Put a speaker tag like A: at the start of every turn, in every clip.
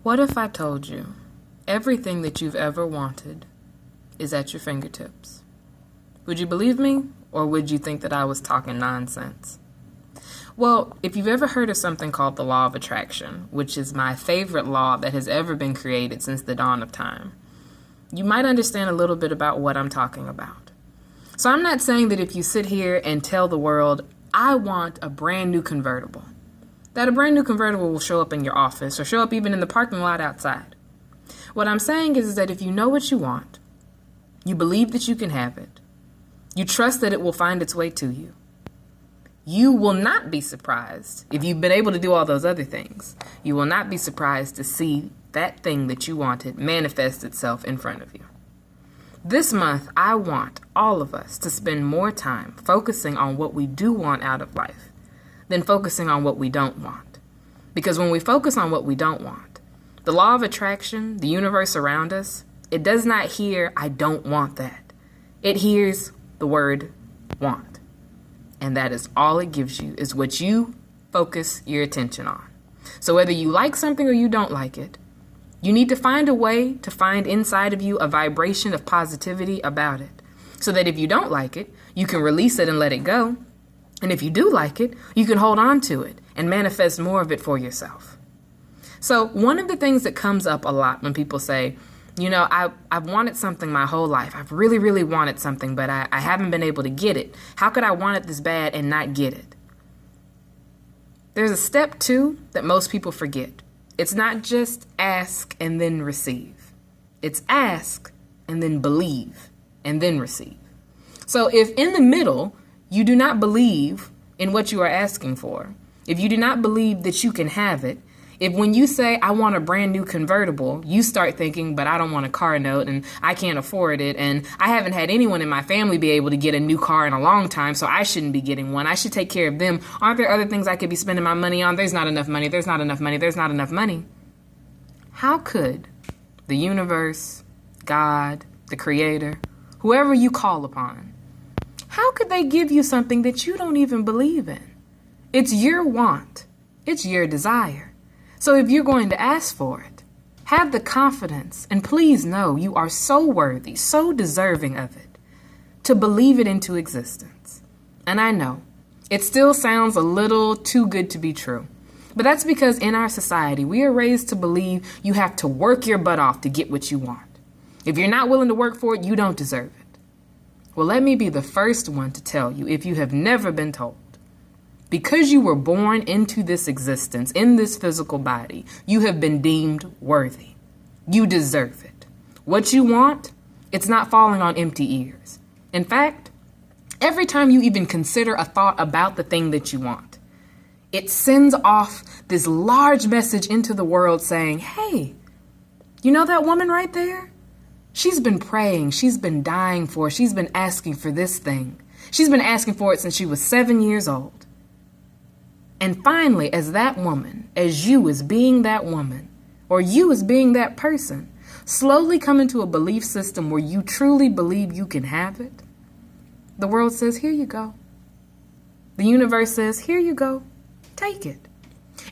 A: What if I told you everything that you've ever wanted is at your fingertips? Would you believe me, or would you think that I was talking nonsense? Well, if you've ever heard of something called the law of attraction, which is my favorite law that has ever been created since the dawn of time, you might understand a little bit about what I'm talking about. So I'm not saying that if you sit here and tell the world, I want a brand new convertible, that a brand new convertible will show up in your office or show up even in the parking lot outside. What I'm saying is that if you know what you want, you believe that you can have it, you trust that it will find its way to you, you will not be surprised if you've been able to do all those other things. You will not be surprised to see that thing that you wanted manifest itself in front of you. This month, I want all of us to spend more time focusing on what we do want out of life than focusing on what we don't want. Because when we focus on what we don't want, the law of attraction, the universe around us, it does not hear, I don't want that. It hears the word want. And that is all it gives you, is what you focus your attention on. So whether you like something or you don't like it, you need to find a way to find inside of you a vibration of positivity about it. So that if you don't like it, you can release it and let it go. And if you do like it, you can hold on to it and manifest more of it for yourself. So one of the things that comes up a lot when people say, you know, I've wanted something my whole life. I've really, really wanted something, but I haven't been able to get it. How could I want it this bad and not get it? There's a step 2 that most people forget. It's not just ask and then receive. It's ask and then believe and then receive. So if in the middle, you do not believe in what you are asking for, if you do not believe that you can have it, if when you say, I want a brand new convertible, you start thinking, but I don't want a car note and I can't afford it. And I haven't had anyone in my family be able to get a new car in a long time, so I shouldn't be getting one. I should take care of them. Aren't there other things I could be spending my money on? There's not enough money. There's not enough money. There's not enough money. How could the universe, God, the creator, whoever you call upon, how could they give you something that you don't even believe in? It's your want. It's your desire. So if you're going to ask for it, have the confidence, and please know you are so worthy, so deserving of it, to believe it into existence. And I know, it still sounds a little too good to be true. But that's because in our society, we are raised to believe you have to work your butt off to get what you want. If you're not willing to work for it, you don't deserve it. Well, let me be the first one to tell you, if you have never been told, because you were born into this existence, in this physical body, you have been deemed worthy. You deserve it. What you want, it's not falling on empty ears. In fact, every time you even consider a thought about the thing that you want, it sends off this large message into the world saying, hey, you know that woman right there? She's been praying, she's been dying for, she's been asking for this thing. She's been asking for it since she was 7 years old. And finally, as that woman, as you as being that woman, or you as being that person, slowly come into a belief system where you truly believe you can have it, the world says, here you go. The universe says, here you go. Take it.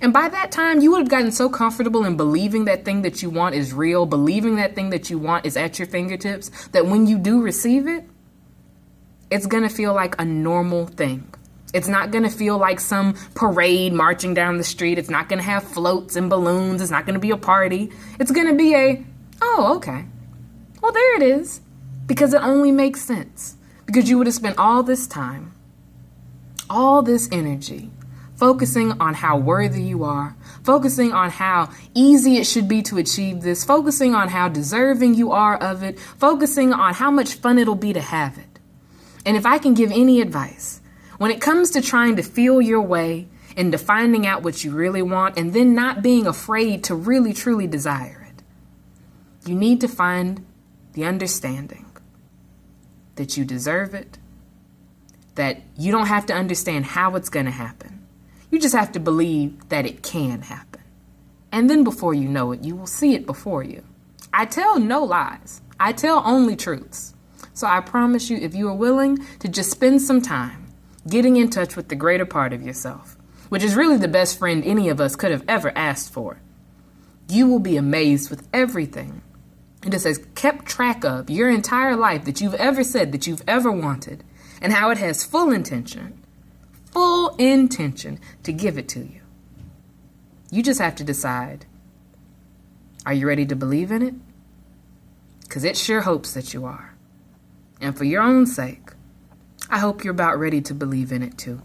A: And by that time, you would have gotten so comfortable in believing that thing that you want is real, believing that thing that you want is at your fingertips, that when you do receive it, it's going to feel like a normal thing. It's not going to feel like some parade marching down the street. It's not going to have floats and balloons. It's not going to be a party. It's going to be oh, okay. Well, there it is. Because it only makes sense. Because you would have spent all this time, all this energy, focusing on how worthy you are, focusing on how easy it should be to achieve this, focusing on how deserving you are of it, focusing on how much fun it'll be to have it. And if I can give any advice, when it comes to trying to feel your way into finding out what you really want and then not being afraid to really, truly desire it, you need to find the understanding that you deserve it, that you don't have to understand how it's going to happen. You just have to believe that it can happen. And then before you know it, you will see it before you. I tell no lies. I tell only truths. So I promise you, if you are willing to just spend some time getting in touch with the greater part of yourself, which is really the best friend any of us could have ever asked for, You will be amazed with everything it has kept track of your entire life that you've ever said that you've ever wanted, and how it has full intention to give it to you. You just have to decide, are you ready to believe in it? Because it sure hopes that you are. And for your own sake, I hope you're about ready to believe in it too.